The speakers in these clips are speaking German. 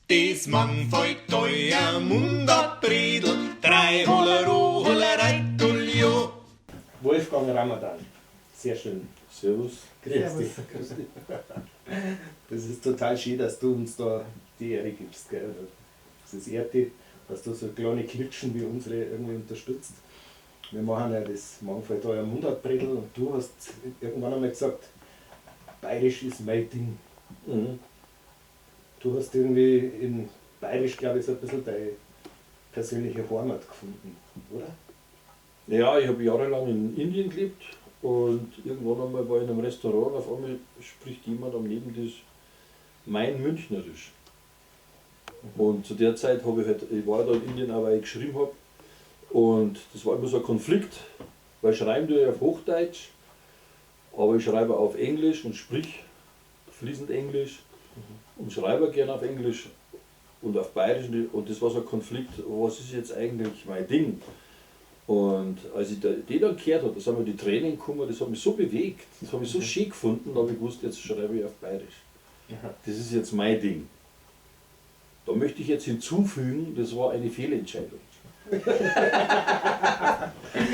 Das Mangfeld euer Mundartbredel, 3 Hollero, Hollerei, Tullio. Wolfgang Ramadan, sehr schön. Servus. Grüß dich. Das ist total schön, dass du uns da die Ehre gibst. Gell? Das ehrt dich, dass du so kleine Klitschen wie unsere irgendwie unterstützt. Wir machen ja das Mangfeld euer Mundartbredel und du hast irgendwann einmal gesagt, Bayerisch ist mein Ding. Mhm. Du hast irgendwie in Bayerisch, glaube ich, so ein bisschen deine persönliche Heimat gefunden, oder? Ja, ich habe jahrelang in Indien gelebt und irgendwann einmal war ich in einem Restaurant und auf einmal spricht jemand am Nebentisch mein Münchnerisch. Und zu der Zeit habe ich halt, ich war da in Indien auch, weil ich geschrieben habe, und das war immer so ein Konflikt, weil schreiben tue ich auf Hochdeutsch, aber ich schreibe auf Englisch und sprich fließend Englisch und schreibe gerne auf Englisch und auf Bayerisch, und das war so ein Konflikt, was ist jetzt eigentlich mein Ding? Und als ich die dann gehört habe, da sind mir die Tränen gekommen, das hat mich so bewegt, das habe ich so schön gefunden, da habe ich gewusst, jetzt schreibe ich auf Bayerisch. Das ist jetzt mein Ding. Da möchte ich jetzt hinzufügen, das war eine Fehlentscheidung.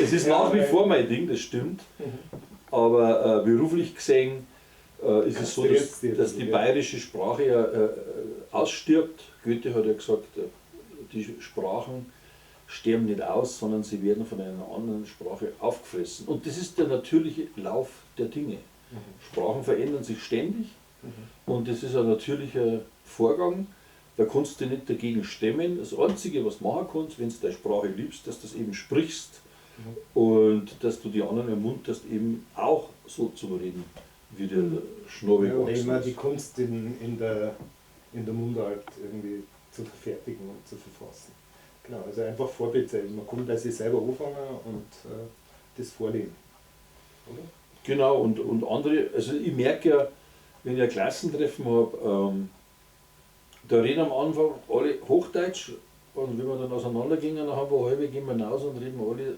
Es ist nach wie vor mein Ding, das stimmt, aber beruflich gesehen ist es so, dass die bayerische Sprache ja ausstirbt. Goethe hat ja gesagt, die Sprachen sterben nicht aus, sondern sie werden von einer anderen Sprache aufgefressen. Und das ist der natürliche Lauf der Dinge. Sprachen verändern sich ständig und das ist ein natürlicher Vorgang. Da kannst du dich nicht dagegen stemmen. Das Einzige, was du machen kannst, wenn du deine Sprache liebst, dass du das eben sprichst und dass du die anderen ermunterst, eben auch so zu reden, wie der Schnabel Ja, oder immer ist. die Kunst in der Mundart irgendwie zu verfertigen und zu verfassen. Genau, also einfach Vorbild sein. Man kann bei sich selber anfangen und das vorleben. Oder? Genau, und andere, also ich merke ja, wenn ich ein Klassentreffen habe, da reden am Anfang alle Hochdeutsch, und wenn wir dann auseinandergehen, dann haben wir halbe, gehen wir hinaus und reden alle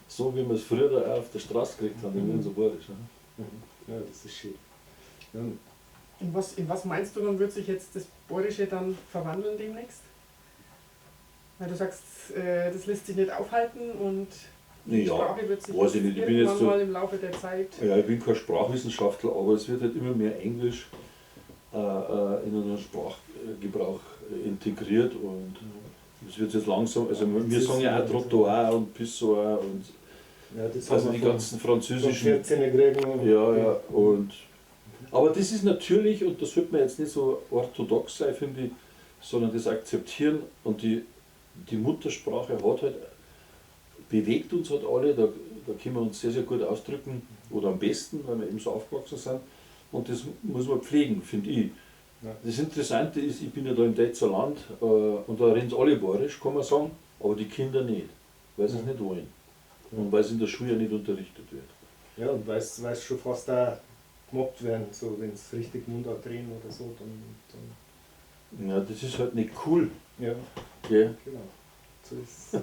so, wie wir es früher da auf der Straße gekriegt haben, in so Bayerisch. Ne? Ja, das ist schön. Ja, In was meinst du, dann wird sich jetzt das Bayerische dann verwandeln demnächst? Weil du sagst, das lässt sich nicht aufhalten und die Ja, Sprache wird sich weiß ich nicht. Ich bin irgendwann jetzt so, mal im Laufe der Zeit... ja, ich bin kein Sprachwissenschaftler, aber es wird halt immer mehr Englisch in unseren Sprachgebrauch integriert, und das wird jetzt langsam, also wir sagen ja auch Trottoir und Pissoir und ja, das also haben die wir ganzen von französischen. 14 kriegen. Ja, und aber das ist natürlich, und das sollte man jetzt nicht so orthodox sein, finde ich, sondern das akzeptieren, und die Muttersprache hat halt, bewegt uns halt alle, da können wir uns sehr, sehr gut ausdrücken, oder am besten, weil wir eben so aufgewachsen sind, und das muss man pflegen, finde ich. Ja. Das Interessante ist, ich bin ja da im Deutzer Land, und da reden alle Bayerisch, kann man sagen, aber die Kinder nicht, weil sie es nicht wollen. Und weil es in der Schule ja nicht unterrichtet wird. Ja, und weil es schon fast da gemobbt werden, so wenn es richtig Mundart drehen oder so, dann Ja, das ist halt nicht cool. ja, Gell? genau. So ist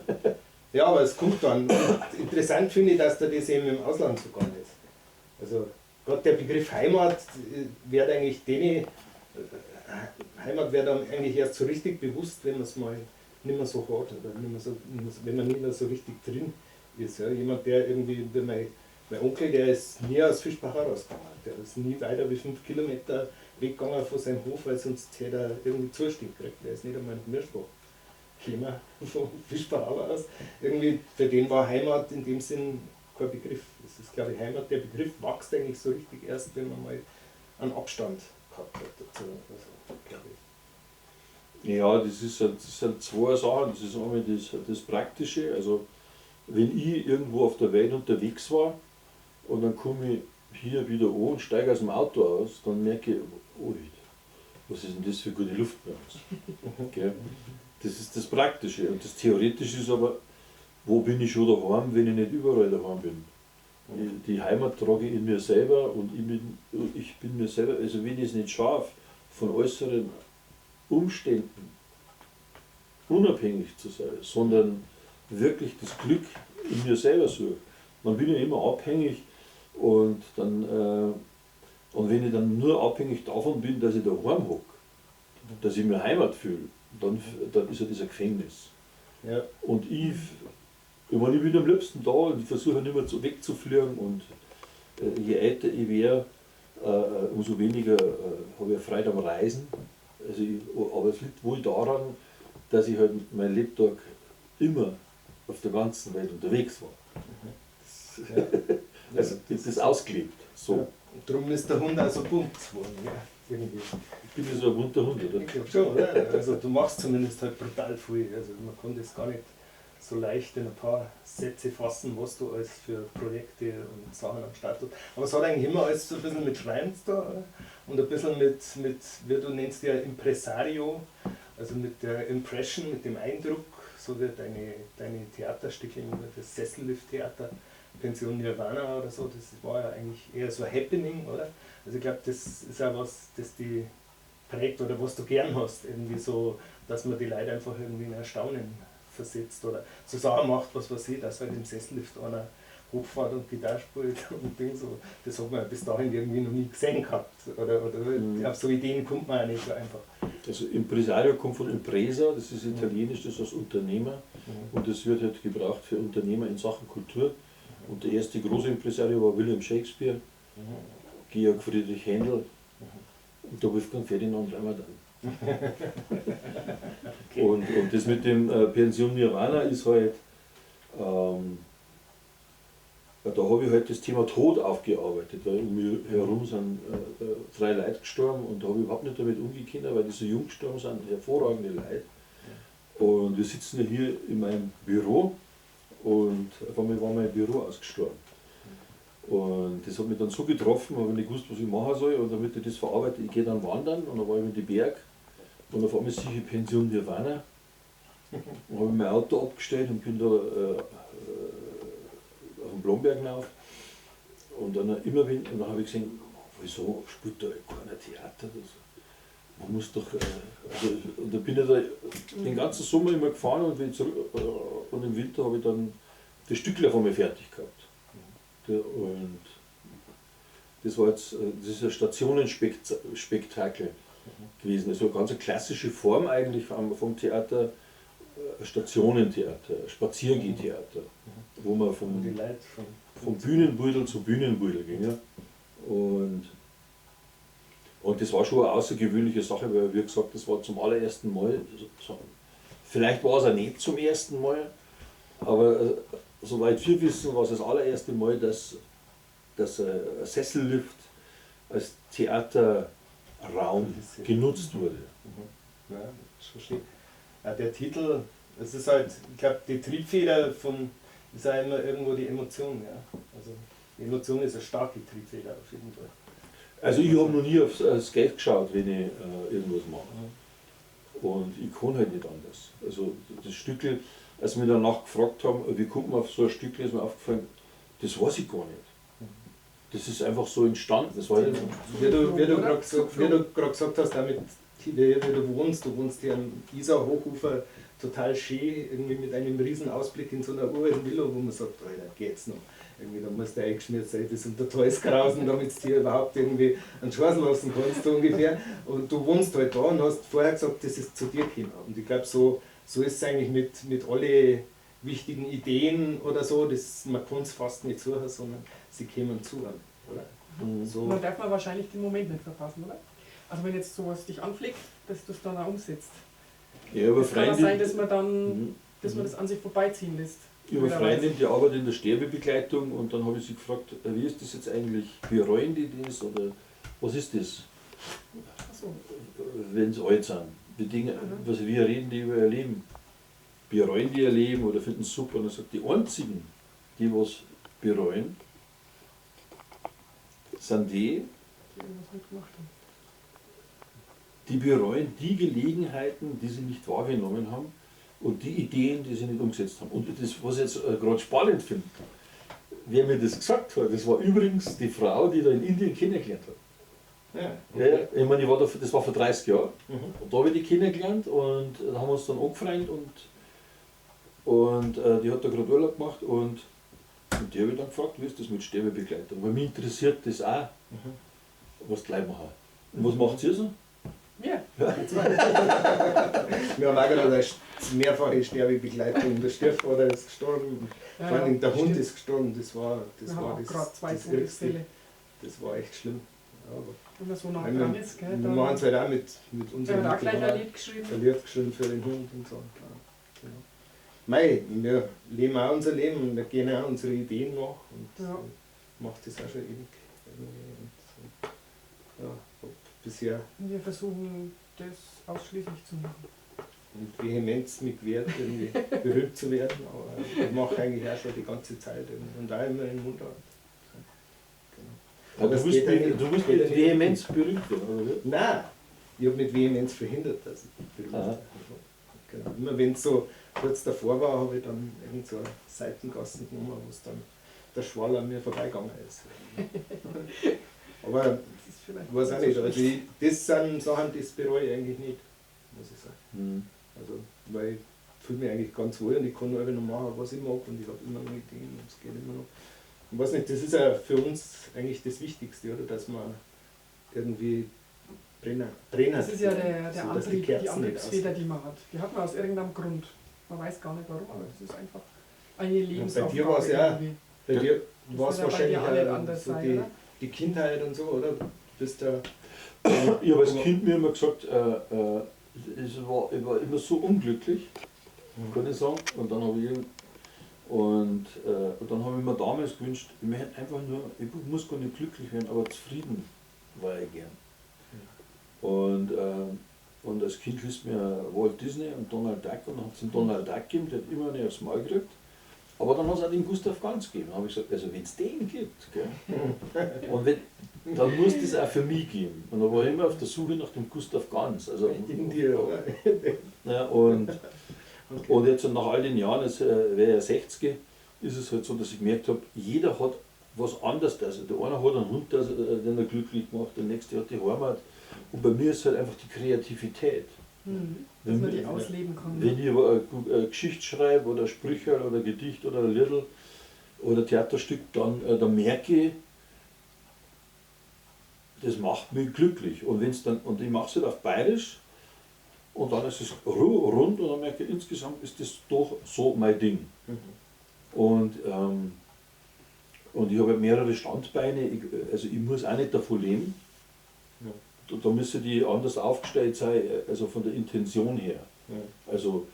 ja, aber es kommt dann. Und interessant finde ich, dass da das eben im Ausland so gar nicht. Also gerade der Begriff Heimat wird eigentlich Heimat wird dann eigentlich erst so richtig bewusst, wenn man es mal nicht mehr so hat, oder nicht mehr so, wenn man nicht mehr so richtig drin ist. Ja. Jemand, der irgendwie, mein Onkel, der ist nie aus Fischbach rausgegangen. Der ist nie weiter wie 5 Kilometer weggegangen von seinem Hof, weil sonst hätte er irgendwie Zustieg gekriegt. Der ist nicht einmal in Mirschbach gekommen, von Fischbach aus. Irgendwie, für den war Heimat in dem Sinn kein Begriff. Das ist, glaube ich, Heimat, der Begriff wächst eigentlich so richtig erst, wenn man mal einen Abstand gehabt hat dazu. Also, glaube ich. Ja, das sind zwei Sachen. Das ist einmal das Praktische. Also, wenn ich irgendwo auf der Welt unterwegs war und dann komme ich hier wieder an und steige aus dem Auto aus, dann merke ich, oh, was ist denn das für gute Luft bei uns? Gell? Das ist das Praktische. Und das Theoretische ist aber, wo bin ich schon daheim, wenn ich nicht überall daheim bin? Die Heimat trage ich in mir selber, und ich bin mir selber, also wenn ich es nicht schaffe, von äußeren Umständen unabhängig zu sein, sondern wirklich das Glück in mir selber suche, dann bin ich immer abhängig, und dann und wenn ich dann nur abhängig davon bin, dass ich daheim hocke, dass ich mich Heimat fühle, dann ist ja das ein Gefängnis. Ja. Und ich meine, ich bin am liebsten da und ich versuche nicht mehr wegzufliegen und je älter ich wäre, umso weniger habe ich Freude am Reisen. Also aber es liegt wohl daran, dass ich halt mein Lebtag immer auf der ganzen Welt unterwegs war. Ja. Also das ist ausgelebt. So. Ja. Darum ist der Hund auch so bunt geworden. Ja. Irgendwie. Ich bin ja so ein bunter Hund, oder? Ich glaube schon, oder? Also du machst zumindest halt brutal viel. Also man kann das gar nicht so leicht in ein paar Sätze fassen, was du alles für Projekte und Sachen am Start hast. Aber es hat eigentlich immer alles so ein bisschen mit Schreiben da, oder? Und ein bisschen mit, wie du nennst ja Impresario, also mit der Impression, mit dem Eindruck, so wie deine Theaterstücke, das Sessellift-Theater, Pension Nirvana oder so, das war ja eigentlich eher so ein Happening, oder? Also ich glaube, das ist auch was, das die prägt oder was du gern hast, irgendwie so, dass man die Leute einfach irgendwie in Erstaunen versetzt oder so Sachen macht, was weiß ich, dass halt im Sessellift einer hochfährt und Gitarre spielt und Ding so. Das hat man bis dahin irgendwie noch nie gesehen gehabt. Oder auf so Ideen kommt man auch nicht so einfach. Also Impresario kommt von Impresa, das ist italienisch, das heißt Unternehmer. Und das wird halt gebraucht für Unternehmer in Sachen Kultur. Und der erste große Impresario war William Shakespeare, Georg Friedrich Händel und der Wolfgang Ferdinand Ramadan. Okay. Und das mit dem Pension Nirvana ist halt, da habe ich halt das Thema Tod aufgearbeitet, weil um mich herum sind 3 Leute gestorben und da habe ich überhaupt nicht damit umgehen können, weil die so jung gestorben sind, hervorragende Leute. Und wir sitzen ja hier in meinem Büro und auf einmal war mein Büro ausgestorben. Und das hat mich dann so getroffen, habe ich nicht gewusst, was ich machen soll. Und damit ich das verarbeite, ich gehe dann wandern und dann war ich in den Berg und auf einmal sehe ich Pension Nirvana. Und habe mein Auto abgestellt und bin da auf den Blomberg hinauf. Und dann immer und dann habe ich gesehen, wieso spielt da keiner Theater? Man muss doch. Und dann bin ich da den ganzen Sommer immer gefahren und, und im Winter habe ich dann das Stückle von mir fertig gehabt. Und das war jetzt, das ist ein Stationenspektakel gewesen. Also eine ganz klassische Form eigentlich vom Theater, Stationentheater, Spaziergehtheater, wo man vom Bühnenbeutel zu Bühnenbeutel ging. Ja. Und das war schon eine außergewöhnliche Sache, weil wie gesagt, das war zum allerersten Mal, vielleicht war es auch nicht zum ersten Mal, aber soweit wir wissen, war es das allererste Mal, dass ein Sessellift als Theaterraum genutzt wurde. Ja, das verstehe ich. Der Titel, es ist halt, ich glaube, die Triebfeder ist ja immer irgendwo die Emotion. Ja. Also die Emotion ist eine starke Triebfeder auf jeden Fall. Also ich habe noch nie aufs Geld geschaut, wenn ich irgendwas mache. Und ich kann halt nicht anders. Also das Stückel, als wir danach gefragt haben, wie kommt man auf so ein Stückel, ist mir aufgefallen, das weiß ich gar nicht. Das ist einfach so entstanden. Das war wie du gerade gesagt hast, damit, wie du wohnst hier am Isar-Hochufer, total schön, irgendwie mit einem riesen Ausblick in so einer uralten Villa, wo man sagt, Alter, geht's noch. Irgendwie, da musst du eingeschmiert sein, das unter Teils grausen, damit du dir überhaupt irgendwie einen Chance lassen kannst, so ungefähr. Und du wohnst halt da und hast vorher gesagt, das ist zu dir gekommen. Und ich glaube, so ist es eigentlich mit allen wichtigen Ideen oder so, man kann es fast nicht suchen, sondern sie kommen zu einem, oder? So. Man darf man wahrscheinlich den Moment nicht verpassen, oder? Also wenn jetzt sowas dich anfliegt, dass du es dann auch umsetzt. Ja, aber es kann auch sein, dass man dann dass man das an sich vorbeiziehen lässt. Ich habe eine Freundin, die arbeitet in der Sterbebegleitung und dann habe ich sie gefragt, wie ist das jetzt eigentlich, bereuen die das oder was ist das, Achso. wenn sie alt sind? Die Dinge, was wir reden, die über ihr Leben. Bereuen die ihr Leben oder finden es super? Und dann sagt die einzigen, die was bereuen, sind die bereuen die Gelegenheiten, die sie nicht wahrgenommen haben und die Ideen, die sie nicht umgesetzt haben. Und das, was ich jetzt gerade spannend finde, wer mir das gesagt hat, das war übrigens die Frau, die da in Indien kennengelernt hat. Ja, Okay. Ja, ich meine, das war vor 30 Jahren. Und da habe ich die kennengelernt und da haben wir uns dann angefreundet und die hat da gerade Urlaub gemacht und die habe ich dann gefragt, wie ist das mit Sterbebegleitung? Weil mich interessiert das auch, was gleich machen. Und was macht ihr so? Wir. Wir haben auch gerade eine mehrfache Sterbebegleitung. Der Stiefvater ist gestorben, Ja, vor allem der Hund stimmt. ist gestorben. Das Wir war haben auch das, gerade 2 das Ärgste. Todesfälle. Das war echt schlimm. Ja, aber Wenn man so nah wir, dran ist, gell, wir dann machen es halt auch mit wir unserem haben auch gleich Veteran. ein Lied geschrieben. Ein Lied geschrieben für den Hund und so. Ja, genau. Mei, wir leben auch unser Leben und wir gehen auch unsere Ideen nach und Ja. macht das auch schon ewig. Irgendwie. Und, ja, hab bisher Wir versuchen das ausschließlich zu machen. und Vehemenz mit Wert irgendwie berühmt zu werden, aber ich mache eigentlich auch schon die ganze Zeit irgendwie. Und auch immer in Mundart. Genau. Aber es du willst geht eigentlich- mit, du willst geht mit eigentlich- Vehemenz berühmt werden, oder wie? Nein, ich habe mit Vehemenz verhindert, dass ich berühmt Aha. werde. Genau. Immer wenn es so kurz davor war, habe ich dann irgend so eine Seitengassen genommen, wo es dann der Schwall an mir vorbeigegangen ist. Aber Das ist vielleicht ich weiß auch so nicht, also schlecht. das sind Sachen, das bereue ich eigentlich nicht, muss ich sagen. Mhm. Also, weil ich fühle mich eigentlich ganz wohl und ich kann einfach noch machen, was ich mag und ich habe immer noch Ideen und es geht immer noch. Ich weiß nicht, das ist ja für uns eigentlich das Wichtigste, oder? Dass man irgendwie brennen. Das ist ja der so, dass Antrieb, die Kerzen nicht Antriebsfeder, die man hat. Die hat man aus irgendeinem Grund. Man weiß gar nicht warum, aber das ist einfach eine Lebensaufgabe. dir war's ja- irgendwie. Bei dir Das war es wird ja bei wahrscheinlich dir auch nicht auch anders so sein, die, oder? die Kindheit und so, oder? Du bist da. Ich habe als Kind mir immer gesagt, ich war immer so unglücklich, kann ich sagen. Und dann habe ich, dann habe ich mir damals gewünscht, ich möchte einfach nur, ich muss gar nicht glücklich werden, aber zufrieden war ich gern. Und als Kind liest mir Walt Disney und Donald Duck und dann hat es den Donald Duck gegeben, der hat immer nicht aufs Maul gekriegt. Aber dann hat es auch den Gustav Ganz gegeben. Dann habe ich gesagt, also wenn es den gibt, gell, und dann muss das auch für mich geben. Und da war ich immer auf der Suche nach dem Gustav Ganz. Also, In dir, oder? ja, und Okay. jetzt nach all den Jahren, jetzt wäre ja 60, ist es halt so, dass ich gemerkt habe, jeder hat was anderes. Also der eine hat einen Hund, den er glücklich macht, der nächste hat die Heimat. Und bei mir ist halt einfach die Kreativität. Dass man die ausleben kann. Wenn ich eine Geschichte schreibe oder Sprüche oder ein Gedicht oder ein Liedl oder ein Theaterstück, dann merke ich, das macht mich glücklich. Und ich mache es halt auf Bayerisch und dann ist es rund und dann merke ich, insgesamt ist das doch so mein Ding. Und ich habe mehrere Standbeine, also ich muss auch nicht davon leben. Ja. Da müsste die anders aufgestellt sein, also von der Intention her. Ja. Also,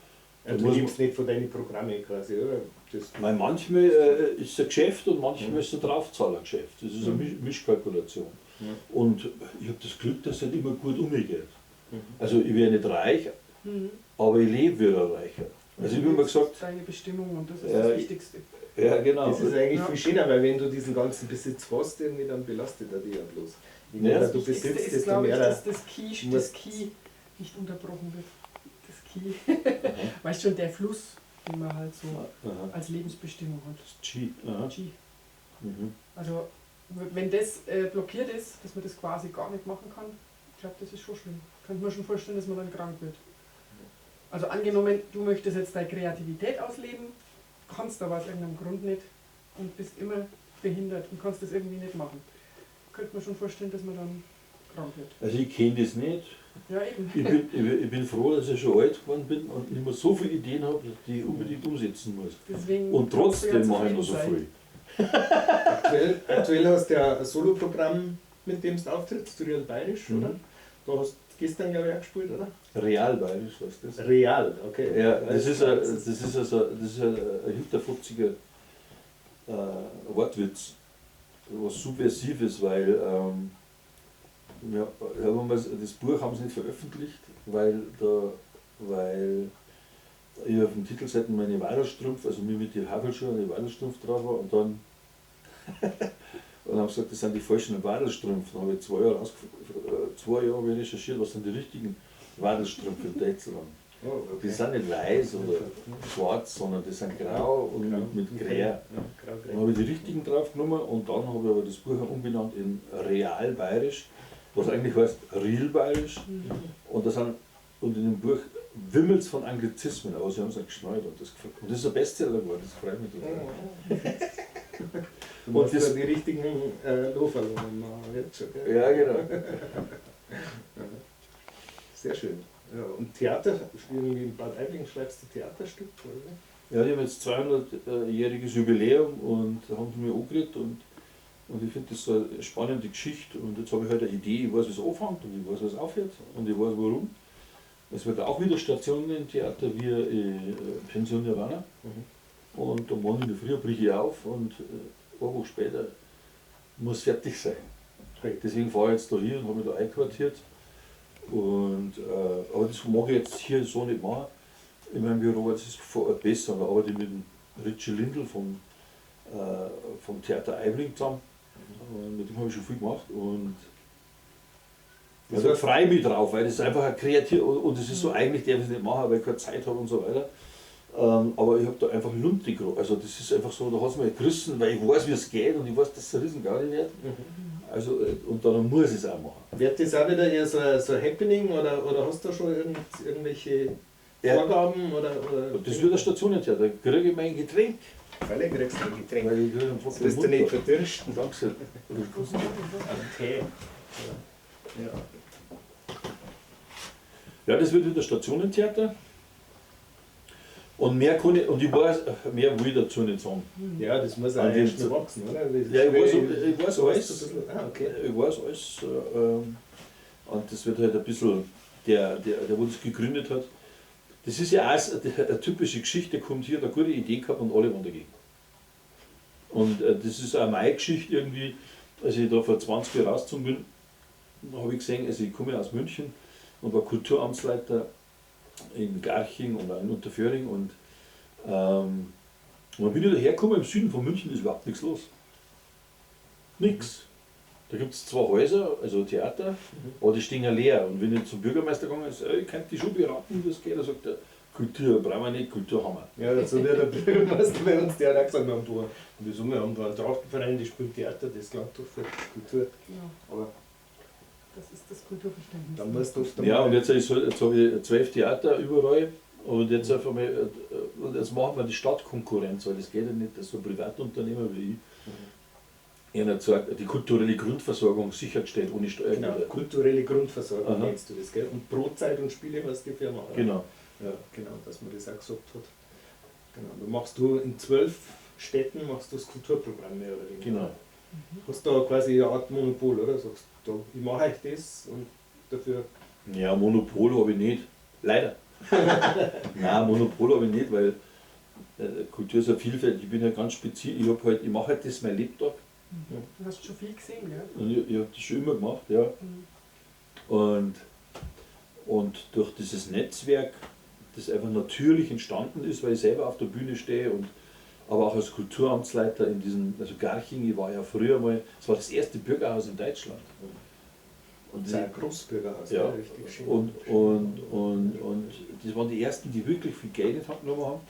Ja, du lebst nicht von deinen Programmen quasi, oder? Das, manchmal ist es ein Geschäft und manchmal ist es ein Draufzahlergeschäft. Das ist eine Mischkalkulation. Ja. Und ich habe das Glück, dass es halt immer gut umgeht. Mhm. Also ich werde nicht reich, aber ich lebe wie ein Reicher. Also ich habe immer gesagt, Deine Bestimmung und das ist Ja, das Wichtigste. ja genau. das ist eigentlich Ja. viel schöner, weil wenn du diesen ganzen Besitz hast, irgendwie, dann belastet er dich ja bloß. Je Ja. mehr du Das besitzt, Wichtigste ist, desto glaube ich, mehr. dass das Key nicht unterbrochen wird. Das Key. Weißt schon, der Fluss, den man halt so Aha. als Lebensbestimmung hat. G. Aha. Key. Mhm. Also wenn das blockiert ist, dass man das quasi gar nicht machen kann, ich glaube, das ist schon schlimm. Könnte man schon vorstellen, dass man dann krank wird. Also angenommen, du möchtest jetzt deine Kreativität ausleben, kannst aber aus irgendeinem Grund nicht und bist immer behindert und kannst das irgendwie nicht machen. Könnte man schon vorstellen, dass man dann krank wird. Also ich kenne das nicht. Ja, eben. Ich bin froh, dass ich schon alt geworden bin und nicht mehr so viele Ideen habe, die ich unbedingt umsetzen muss. Deswegen Und kannst du ja trotzdem mache ich noch zufrieden so sein. viel. Aktuell hast du ja ein Soloprogramm, mit dem du auftrittst, Real Bayerisch, Mhm. oder? Da hast du gestern, glaube ich, auch gespielt, oder? Real bayerisch, was das? Real, okay. Ja, das ist ein hinterfutziger Wortwitz, was Subversives, weil das Buch haben sie nicht veröffentlicht, weil ich auf den Titelseiten meine Weidelstrumpf, also mir mit den Havelschuhen und die Weidelstrumpf drauf war und dann und haben gesagt, das sind die falschen Weidelstrümpfe. Dann habe ich 2 Jahre habe ich recherchiert, was sind die richtigen Weidelstrümpfe in Deutschland. Oh, okay. Die sind nicht weiß oder schwarz, sondern die sind grau und Grau. mit Grä. Ja, grau, Dann habe ich die richtigen draufgenommen und dann habe ich aber das Buch umbenannt in Real Bayerisch, was eigentlich heißt Real Bayerisch. Und in dem Buch wimmelt es von Anglizismen, aber sie haben es auch geschnallt und das ist ein Bestseller geworden, das freut mich total. Du musst das- ja die richtigen Loferlungen machen, jetzt schon, gell? Ja, genau. Sehr schön. Ja, und Theater, irgendwie in Bad Aibling schreibst du Theaterstück, oder? Ja, die haben jetzt 200-jähriges Jubiläum und da haben sie mir angeregt und ich finde das so eine spannende Geschichte und jetzt habe ich halt eine Idee, ich weiß, wie es anfängt und ich weiß, wie es aufhört und ich weiß, warum. Es wird auch wieder Stationentheater wie Pension Nirvana und um 1 in der Früh breche ich auf und eine Woche später muss fertig sein. Deswegen fahre ich jetzt da hier und habe mich da einquartiert. Und, aber das mag ich jetzt hier so nicht machen. In meinem Büro das ist vor Ort besser. Da arbeite ich mit dem Richie Lindl vom Theater Aibling zusammen. Und mit dem habe ich schon viel gemacht. Und Das da freue ich mich drauf, weil das ist einfach ein kreativ und das ist so eigentlich, der ich es nicht machen, weil ich keine Zeit habe und so weiter. Aber ich habe da einfach Lunte, also das ist einfach so, da hat es mich gerissen, weil ich weiß, wie es geht und ich weiß, dass es ein Riesengaudi wird. Also, und dann muss ich es auch machen. Wird das auch wieder eher so ein Happening oder hast du schon irgendwelche Vorgaben? Oder Das wird ein Stationentheater, da kriege ich mein Getränk. Weil kriegst du ein Getränk. Weil ich kriege einen Das wirst du nicht verdürsten. Danke. Ein Tee. Ja. Ja, das wird wieder Stationentheater. Und mehr kann ich, und ich weiß, mehr will ich dazu nicht sagen. Ja, das muss auch An dem erst noch wachsen, oder? Ja, ich weiß alles. Okay. Ich weiß alles. Und das wird halt ein bisschen, der wo das gegründet hat, das ist ja auch eine typische Geschichte, kommt hier, eine gute Idee gehabt und alle waren dagegen. Und das ist auch meine Geschichte irgendwie, als ich da vor 20 Jahren rausgezogen bin, habe ich gesehen, also ich komme aus München und war Kulturamtsleiter in Garching und auch in Unterföhring und dann bin ich dahergekommen, im Süden von München ist überhaupt nichts los. Nichts. Da gibt es 2 Häuser, also Theater, aber die stehen ja leer. Und wenn ich zum Bürgermeister gegangen ist, ich kann die schon beraten, wie das geht, er sagt er, Kultur brauchen wir nicht, Kultur haben wir. Ja, so wird der Bürgermeister bei uns, der hat auch gesagt, wir haben da, wieso, wir haben da einen Trachtenverein, die spielt Theater, das klingt doch für Kultur. Genau. Aber Das ist das Kulturverständnis. dann musst du oft Ja, und jetzt habe ich 12 Theater überall und jetzt, einfach mal, und jetzt machen wir die Stadtkonkurrenz, weil das geht ja nicht, dass so ein Privatunternehmer wie ich einer sagt, die kulturelle Grundversorgung sichergestellt ohne Steuergelder. Genau, kulturelle Grundversorgung Aha. nennst du das, gell? Und Brotzeit und Spiele heißt die Firma. Oder? Genau. Ja, genau, dass man das auch gesagt hat. Genau. Dann machst du in 12 Städten machst du das Kulturprogramm mehr oder weniger. Genau. Hast da quasi eine Art Monopol, oder? Sagst du, ich mache euch das und dafür. Ja, Monopol habe ich nicht. Leider. Nein, Monopol habe ich nicht, weil Kultur ist ja vielfältig. Ich bin ja ganz speziell. Ich mache halt das mein Lebtag. Du hast schon viel gesehen, gell? Und ich habe das schon immer gemacht, ja. Und durch dieses Netzwerk, das einfach natürlich entstanden ist, weil ich selber auf der Bühne stehe und aber auch als Kulturamtsleiter in diesem, also Garching, ich war ja früher mal, es war das erste Bürgerhaus in Deutschland. Und Das ist ein Großbürgerhaus, ja, richtig schön. und das waren die ersten, die wirklich viel Geld in die Hand genommen haben.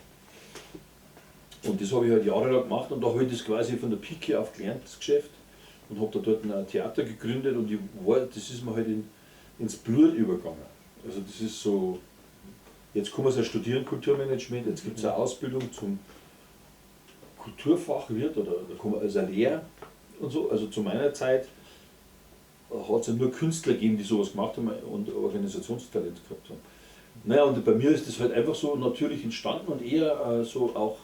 Und das habe ich halt jahrelang gemacht und da habe ich das quasi von der Pike auf gelernt, das Geschäft. Und habe da dort ein Theater gegründet und das ist mir halt ins Blut übergegangen. Also das ist so, jetzt kann man es ja studieren, Kulturmanagement, jetzt gibt es eine Ausbildung zum Kulturfachwirt oder da kann man als eine Lehre und so. Also zu meiner Zeit hat es ja nur Künstler gegeben, die sowas gemacht haben und Organisationstalent gehabt haben. Naja, und bei mir ist das halt einfach so natürlich entstanden und eher so auch,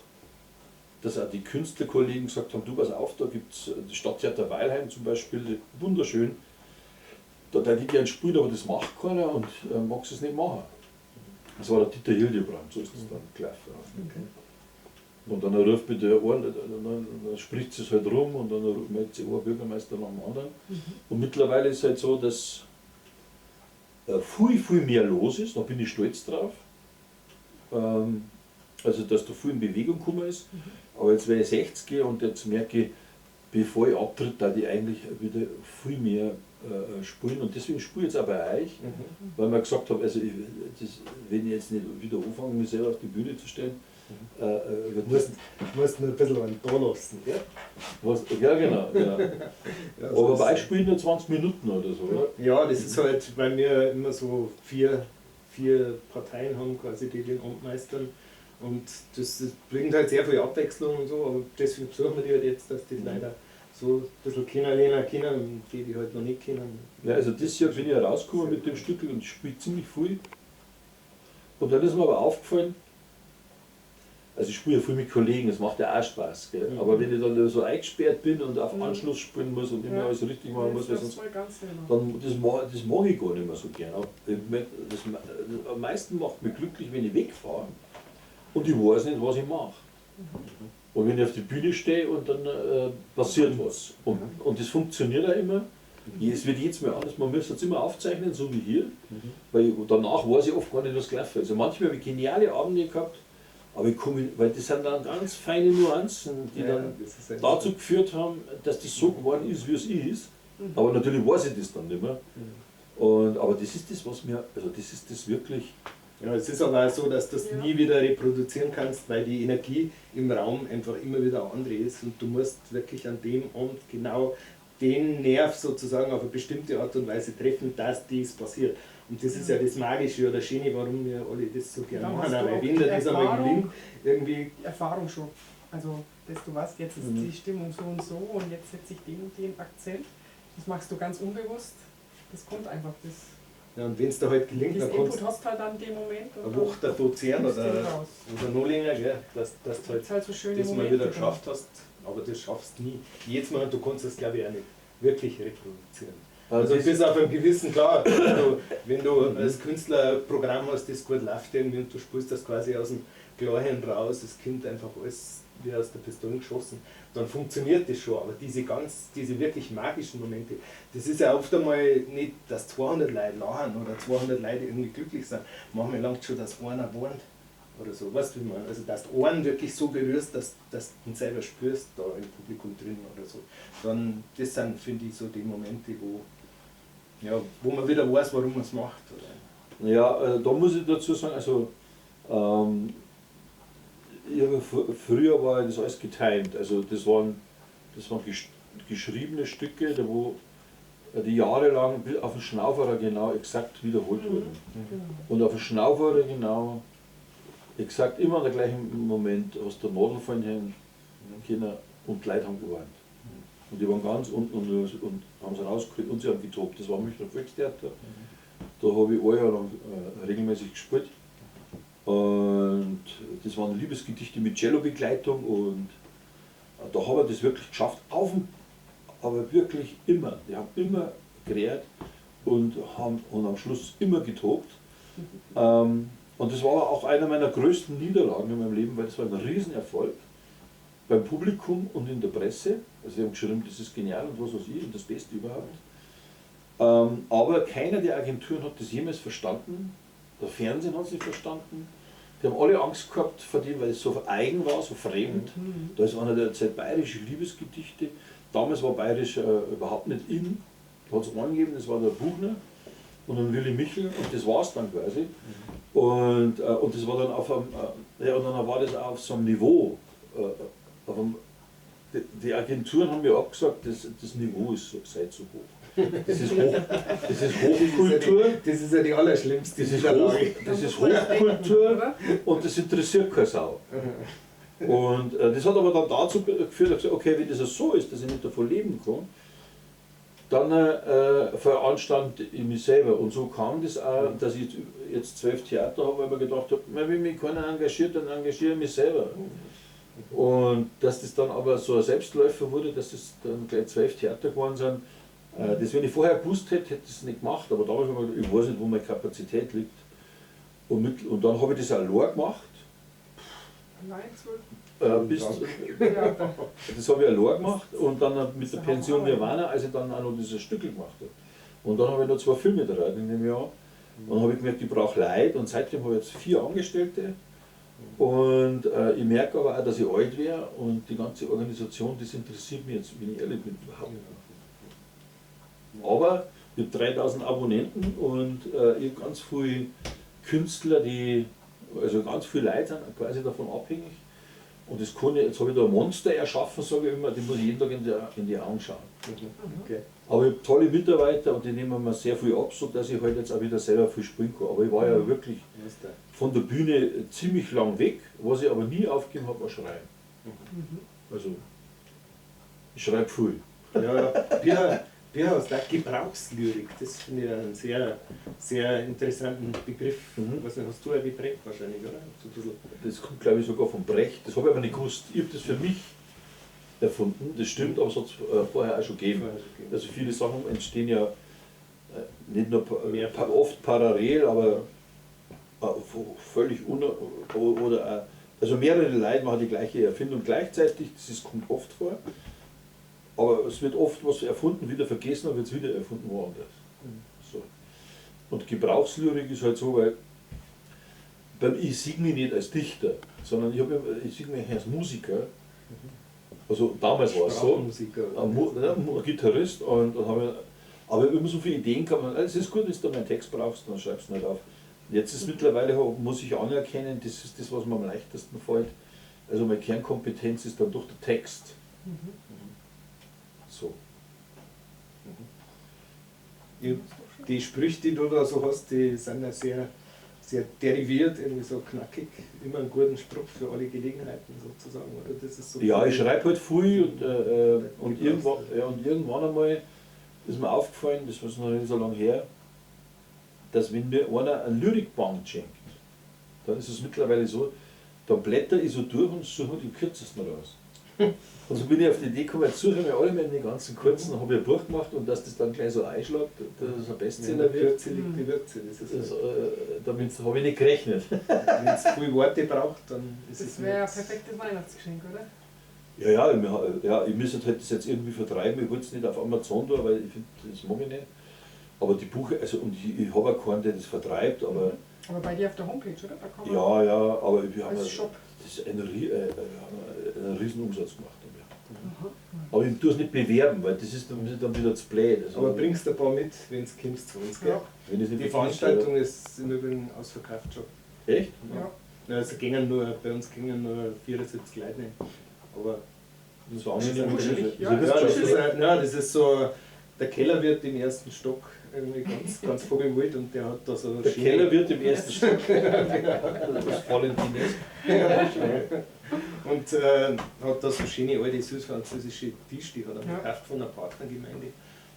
dass auch die Künstlerkollegen gesagt haben, du pass auf, da gibt es das Stadttheater Weilheim zum Beispiel, wunderschön, da hätte ich gerne spielen, aber das macht keiner und magst es nicht machen. Das war der Dieter Hildebrand, so ist das dann gelaufen. Okay. Und dann ruft mich der eine, dann spricht es halt rum und dann meldet sich ein Bürgermeister nach dem anderen. Und mittlerweile ist es halt so, dass viel mehr los ist, da bin ich stolz drauf. Also dass da viel in Bewegung gekommen ist. Aber jetzt wäre ich 60 und jetzt merke ich, bevor ich abtritt, da ich eigentlich wieder viel mehr spielen. Und deswegen spiele ich jetzt auch bei euch, weil man gesagt habe, also wenn ich jetzt nicht wieder anfange, mich selber auf die Bühne zu stellen, Du musst nur ein bisschen einen da lassen, gell? ja genau. Ja. Ja, Aber bei euch spielen nur 20 Minuten oder so, oder? Ja, das ist halt, weil wir immer so vier Parteien haben, quasi die den Amt meistern. Und das bringt halt sehr viel Abwechslung und so, aber deswegen besuchen wir die halt jetzt, dass die leider so ein bisschen kennen, die halt noch nicht kennen. Ja, also das Jahr bin ich rausgekommen mit dem Stück und spiele ziemlich viel. Und dann ist mir aber aufgefallen, also ich spiele ja viel mit Kollegen, das macht ja auch Spaß. Gell? Mhm. Aber wenn ich dann so eingesperrt bin und auf Mhm. Anschluss spielen muss und immer Ja. alles richtig machen muss, weil Das sonst, mal ganz genau. dann, das mag ich gar nicht mehr so gern. Am meisten macht mich glücklich, wenn ich wegfahre und ich weiß nicht, was ich mache. Und wenn ich auf die Bühne stehe und dann passiert was. Und das funktioniert auch immer. Es wird jetzt mal anders, man muss es immer aufzeichnen, so wie hier, weil danach weiß ich oft gar nicht, was gelaufen ist. Also manchmal habe ich geniale Abende gehabt, aber ich komme, weil das sind dann ganz feine Nuancen, die dann das ist halt dazu geführt haben, dass das so geworden ist, wie es ist. Aber natürlich weiß ich das dann nicht mehr. Aber das ist das, was mir, also das ist das wirklich. Ja, es ist aber auch so, dass du das Ja. nie wieder reproduzieren kannst, weil die Energie im Raum einfach immer wieder eine andere ist und du musst wirklich an dem Abend genau den Nerv sozusagen auf eine bestimmte Art und Weise treffen, dass dies passiert. Und das ist ja das Magische oder Schöne, warum wir alle das so gerne Da machen. hast du Weil auch wenn dir die das einmal Erfahrung. gelingt, irgendwie. Die Erfahrung schon. Also, dass du weißt, jetzt ist die Stimmung so und so und jetzt setze ich den und den Akzent. Das machst du ganz unbewusst. Das kommt einfach. Ja, und wenn es dir halt gelingt, Das dann kannst Input du hast du halt an dem Moment. Und eine Woche davor zehren nimmst den oder raus. noch länger, gell, dass du Das halt ist halt so schöne das mal Momente. wieder geschafft hast. Aber das schaffst du nie. Jetzt mal, du kannst das glaube ich auch nicht wirklich reproduzieren. Also bis auf einen gewissen, klar, wenn du als Künstler ein Programm hast, das gut läuft irgendwie und du spielst das quasi aus dem Klarhirn raus, es kommt einfach alles wie aus der Pistole geschossen, dann funktioniert das schon. Aber diese wirklich magischen Momente, das ist ja oft einmal nicht, dass 200 Leute lachen oder 200 Leute irgendwie glücklich sind. Manchmal langt schon, dass einer warnt oder so, weißt du, wie man, also dass du einen wirklich so berührst, dass du ihn selber spürst, da im Publikum drin oder so. Dann, das sind, finde ich, so die Momente, wo man wieder weiß, warum man es macht. Oder? Ja, da muss ich dazu sagen, also früher war das alles getimed, also das waren geschriebene Stücke, wo die jahrelang auf dem Schnauferer genau exakt wiederholt wurden. Genau. Und auf dem Schnauferer genau exakt immer an der gleichen Moment aus der Nadel fallen hängen können und die Leute haben gewarnt. Und die waren ganz unten und haben es rausgekriegt und sie haben getobt. Das war Münchner Volkstheater. Da habe ich ein Jahr lang regelmäßig gespielt. Und das waren Liebesgedichte mit Cello-Begleitung und da haben wir das wirklich geschafft, aber wirklich immer. Die haben immer gerät und haben am Schluss immer getobt. Und das war auch einer meiner größten Niederlagen in meinem Leben, weil das war ein Riesenerfolg beim Publikum und in der Presse. Also sie haben geschrieben, das ist genial und was weiß ich und das Beste überhaupt. Aber keiner der Agenturen hat das jemals verstanden. Der Fernsehen hat es nicht verstanden. Die haben alle Angst gehabt vor dem, weil es so eigen war, so fremd. Da ist einer der Zeit bayerische Liebesgedichte. Damals war bayerisch überhaupt nicht in. Da hat es einen gegeben, das war der Buchner und ein Willy Michel und das war es dann quasi. Und das war dann auf einem, und dann war das auf so einem Niveau. Die Agenturen haben mir abgesagt, das Niveau ist sei zu hoch. Das ist Hochkultur. Das ist ja die allerschlimmste Niederlage. Das ist Hochkultur und das interessiert keine Sau. Und das hat aber dann dazu geführt, dass ich gesagt, okay, wenn das so ist, dass ich nicht davon leben kann, dann veranstand ich mich selber. Und so kam das auch, dass ich jetzt 12 Theater habe, weil ich mir gedacht habe, wenn mich keiner engagiert, dann engagiere ich mich selber. Und dass das dann aber so ein Selbstläufer wurde, dass das dann gleich 12 Theater geworden sind, das, wenn ich vorher gewusst hätte, hätte ich es nicht gemacht, aber damals habe ich gedacht, ich weiß nicht, wo meine Kapazität liegt. Und dann habe ich das allein gemacht. Nein, 12. Ja, Das habe ich allein gemacht und dann mit der Pension Nirvana, als ich dann auch noch dieses Stück gemacht habe. Und dann habe ich noch 2 Filme gedreht in dem Jahr. Und dann habe ich gemerkt, ich brauche Leute und seitdem habe ich jetzt 4 Angestellte. Und ich merke aber auch, dass ich alt wäre und die ganze Organisation, das interessiert mich jetzt, wenn ich ehrlich bin, überhaupt nicht. Aber ich habe 3000 Abonnenten und ich habe ganz viele Künstler, also ganz viele Leute sind quasi davon abhängig. Und das kann ich, jetzt habe ich da ein Monster erschaffen, sage ich immer, die muss ich jeden Tag in die Augen schauen. Okay. Aber ich habe tolle Mitarbeiter und die nehmen mir sehr viel ab, sodass ich halt jetzt auch wieder selber viel spielen kann. Aber ich war ja wirklich von der Bühne ziemlich lang weg, was ich aber nie aufgegeben habe, war Schreien. Also Ich schreibe viel. Ja, Bier hast auch Gebrauchslyrik, das finde ich einen sehr, sehr interessanten Begriff. Was hast du ja geprägt wahrscheinlich, oder? So ein bisschen. Das kommt, glaube ich, sogar von Brecht. Das habe ich aber nicht gewusst. Ich habe das für mich erfunden. Das stimmt, aber es hat es vorher auch schon gegeben. Also viele Sachen entstehen ja nicht nur oft parallel, aber völlig oder also mehrere Leute machen die gleiche Erfindung gleichzeitig. Das kommt oft vor. Aber es wird oft was erfunden, wieder vergessen, dann wird es wieder erfunden woanders. So. Und Gebrauchslyrik ist halt so, weil ich sehe mich nicht als Dichter, sondern ich sehe mich als Musiker. Also damals war es so, ein Gitarrist und habe, aber ich habe immer so viele Ideen gehabt. Es ist gut, wenn du meinen Text brauchst, dann schreibst du nicht auf. Jetzt ist mittlerweile, muss ich anerkennen, das ist das, was mir am leichtesten fällt. Also meine Kernkompetenz ist dann doch der Text. So. Die Sprüche, die du da so hast, die sind ja sehr, sehr deriviert, irgendwie so knackig. Immer einen guten Spruch für alle Gelegenheiten sozusagen. Oder? Das ist so Ja, ich schreibe halt viel und irgendwann einmal ist mir aufgefallen, das war noch nicht so lange her, dass wenn mir einer ein Lyrikband schenkt, dann ist es mittlerweile so, dann blätter ich so durch und suche die kürzesten raus. Und so bin ich auf die Idee gekommen, jetzt suche ich mir alle meine ganzen kurzen, dann habe ich ein Buch gemacht und dass das dann gleich so einschlägt, dass es ein Bestseller wird. Kürze liegt die Würze. Damit habe ich nicht gerechnet. Wenn es viel Worte braucht, dann ist es Das wäre ein perfektes Weihnachtsgeschenk, oder? Ja, ich müsste halt das jetzt irgendwie vertreiben, ich wollte es nicht auf Amazon tun, weil ich finde, das mag ich nicht. Aber die Buche, also und ich habe auch keinen, der das vertreibt, aber. Aber bei dir auf der Homepage, oder? Da kann man Ja, aber wir haben als Shop. das ist einen riesen Umsatz gemacht. Aber ich tue es nicht bewerben, weil das ist dann wieder zu blöd. Also aber bringst ein paar mit, wenn es kommst zu uns. Gell? Ja. wenn es nicht Die Veranstaltung ist im Übrigen ausverkauft schon. Echt? Ja. Also bei uns gingen nur 74 Leute nicht. Aber Das war auch das nicht ist kuschelig. Ja, das ist so, der Keller wird im ersten Stock irgendwie ganz vogelwild und der hat da so Der Keller wird im ersten Stock. Das Valentines. und hat da so schöne alte süßfranzösische Tisch, die hat er gekauft von einer Partnergemeinde.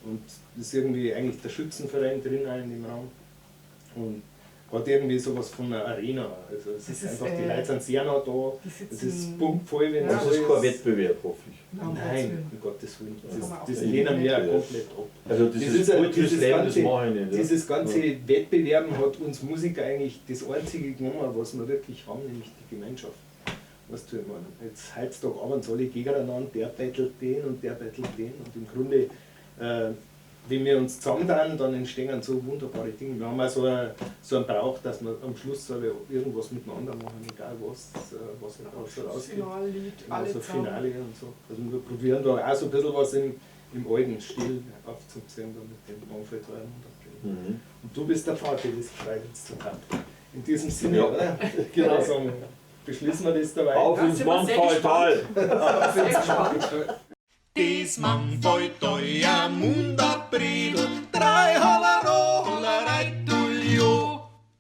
Und das ist irgendwie eigentlich der Schützenverein drin in dem Raum. Und hat irgendwie sowas von einer Arena. Also es ist einfach, die Leute sind sehr nah da. Es ist pumpvoll, wenn Das ist kein Wettbewerb, hoffe ich. Nein, um Gottes Willen. Ja. Das lehnen wir auch komplett ab. Also dieses Kultus Leben, das mache ich nicht. Ja. Dieses ganze Wettbewerben hat uns Musiker eigentlich das einzige genommen, was wir wirklich haben, nämlich die Gemeinschaft. Weißt du, ich meine, jetzt heutzutage alle gegeneinander, der bettelt den und der bettelt den. Und im Grunde, wenn wir uns zusammentun, dann entstehen so wunderbare Dinge. Wir haben auch so einen Brauch, dass wir am Schluss irgendwas miteinander machen, egal was so rausgeht. Finallied, alle Also zusammen. Finale und so. Also wir probieren da auch so ein bisschen was im alten Stil aufzuziehen, da mit dem Manfred Horn. Und du bist der Vater des Schreibens zum Tag. In diesem Sinne, Ja. oder? Genau. Sagen, beschließen wir das dabei. Auf ins Mannfalltal! Sehr gespannt. Das Mann fällt euer Mund ab, Bredel,